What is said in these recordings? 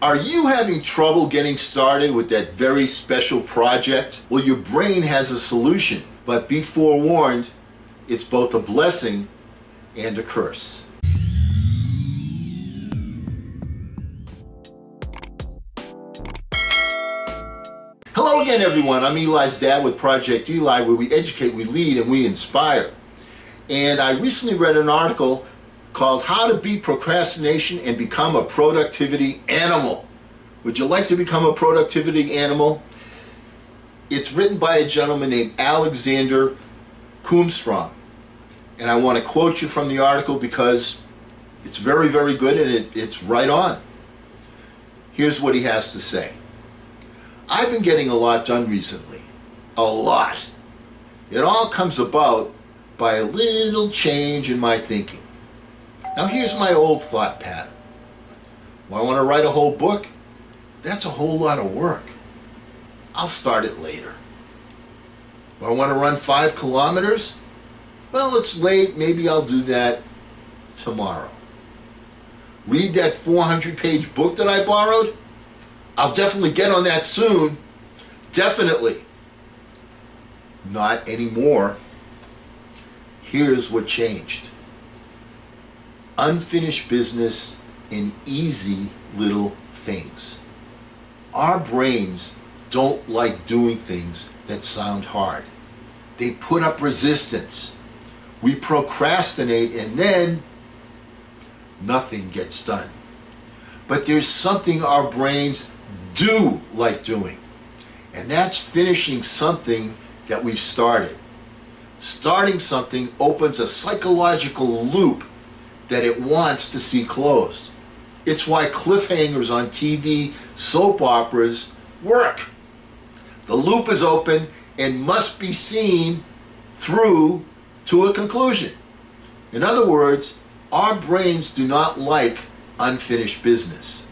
Are you having trouble getting started with that very special project? Well, your brain has a solution, but be forewarned, it's both a blessing and a curse. Hello again, everyone. I'm Eli's dad with Project Eli, where we educate, we lead, and we inspire. And I recently read an article called How to Beat Procrastination and Become a Productivity Animal. Would you like to become a productivity animal? It's written by a gentleman named Alexander Kumstrom. And I want to quote you from the article because it's very, very good and it's right on. Here's what he has to say. I've been getting a lot done recently. A lot. It all comes about by a little change in my thinking. Now here's my old thought pattern. Well, I want to write a whole book? That's a whole lot of work. I'll start it later. Well, I want to run 5 kilometers? Well, it's late. Maybe I'll do that tomorrow. Read that 400-page book that I borrowed? I'll definitely get on that soon. Definitely. Not anymore. Here's what changed. Unfinished business in easy little things. Our brains don't like doing things that sound hard. They put up resistance. We procrastinate and then nothing gets done. But there's something our brains do like doing, and that's finishing something that we've started. Starting something opens a psychological loop that it wants to see closed. It's why cliffhangers on TV soap operas work. The loop is open and must be seen through to a conclusion. In other words, our brains do not like unfinished business.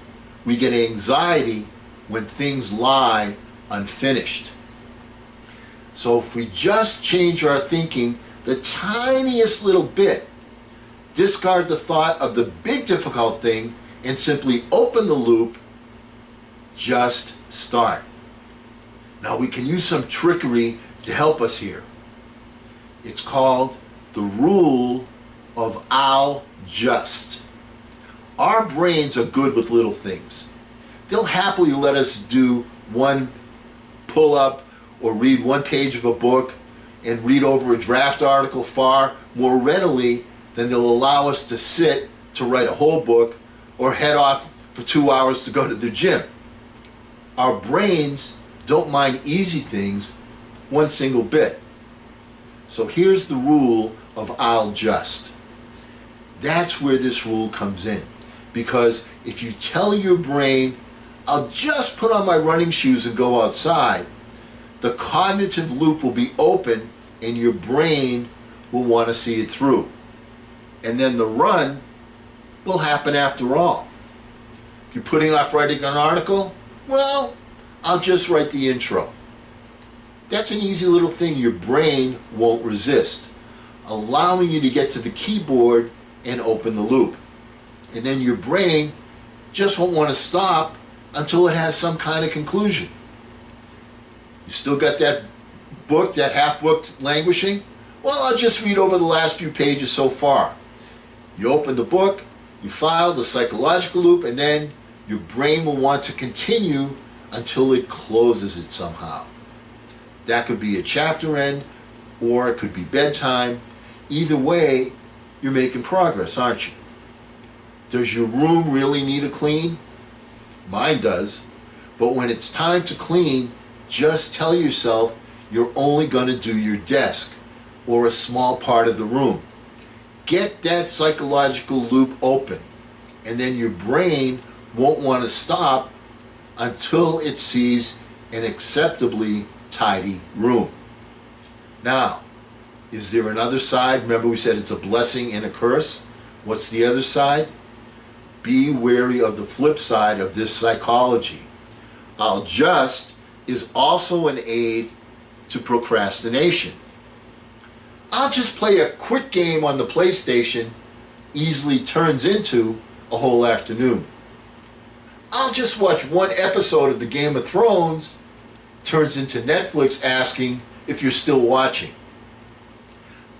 We get anxiety when things lie unfinished. So if we just change our thinking the tiniest little bit, discard the thought of the big difficult thing and simply open the loop, just start. Now we can use some trickery to help us here. It's called the rule of I'll just. Our brains are good with little things. They'll happily let us do one pull-up or read one page of a book and read over a draft article far more readily than they'll allow us to sit to write a whole book or head off for 2 hours to go to the gym. Our brains don't mind easy things one single bit. So here's the rule of I'll just. That's where this rule comes in. Because if you tell your brain, I'll just put on my running shoes and go outside, the cognitive loop will be open and your brain will want to see it through. And then the run will happen after all. If you're putting off writing an article, well, I'll just write the intro. That's an easy little thing your brain won't resist, allowing you to get to the keyboard and open the loop. And then your brain just won't want to stop until it has some kind of conclusion. You still got that book, that half book languishing? Well, I'll just read over the last few pages so far. You open the book, you file the psychological loop, and then your brain will want to continue until it closes it somehow. That could be a chapter end, or it could be bedtime. Either way, you're making progress, aren't you? Does your room really need a clean? Mine does. But when it's time to clean, just tell yourself you're only going to do your desk or a small part of the room. Get that psychological loop open, and then your brain won't want to stop until it sees an acceptably tidy room. Now, is there another side? Remember we said it's a blessing and a curse. What's the other side? Be wary of the flip side of this psychology. I'll just is also an aid to procrastination. I'll just play a quick game on the PlayStation easily turns into a whole afternoon. I'll just watch one episode of the Game of Thrones turns into Netflix asking if you're still watching.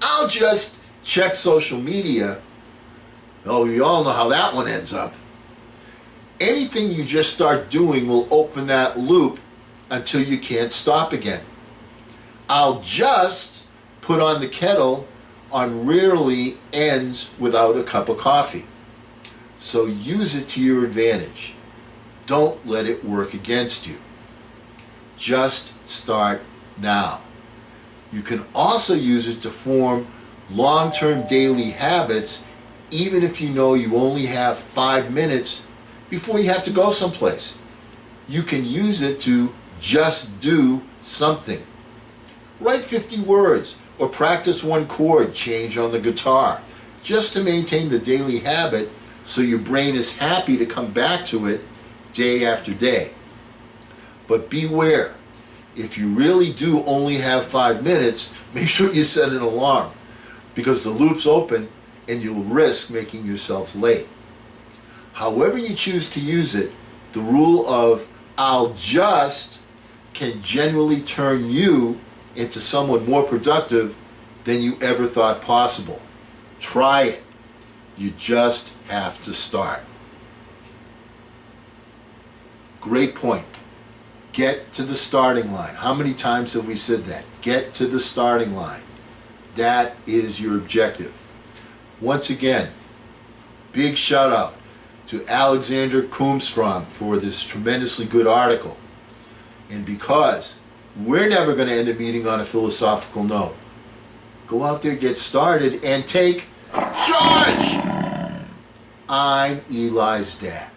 I'll just check social media. Oh, you all know how that one ends up. Anything you just start doing will open that loop until you can't stop again. I'll just put on the kettle on rarely ends without a cup of coffee. So use it to your advantage. Don't let it work against you. Just start now. You can also use it to form long-term daily habits, even if you know you only have 5 minutes before you have to go someplace. You can use it to just do something. Write 50 words or practice one chord change on the guitar, just to maintain the daily habit so your brain is happy to come back to it day after day. But beware, if you really do only have 5 minutes, make sure you set an alarm, because the loop's open and you'll risk making yourself late. However you choose to use it, the rule of "I'll just" can genuinely turn you into someone more productive than you ever thought possible. Try it. You just have to start. Great point. Get to the starting line. How many times have we said that? Get to the starting line. That is your objective. Once again, big shout out to Alexander Kumstrom for this tremendously good article. And because we're never going to end a meeting on a philosophical note, go out there, get started, and take charge! I'm Eli's dad.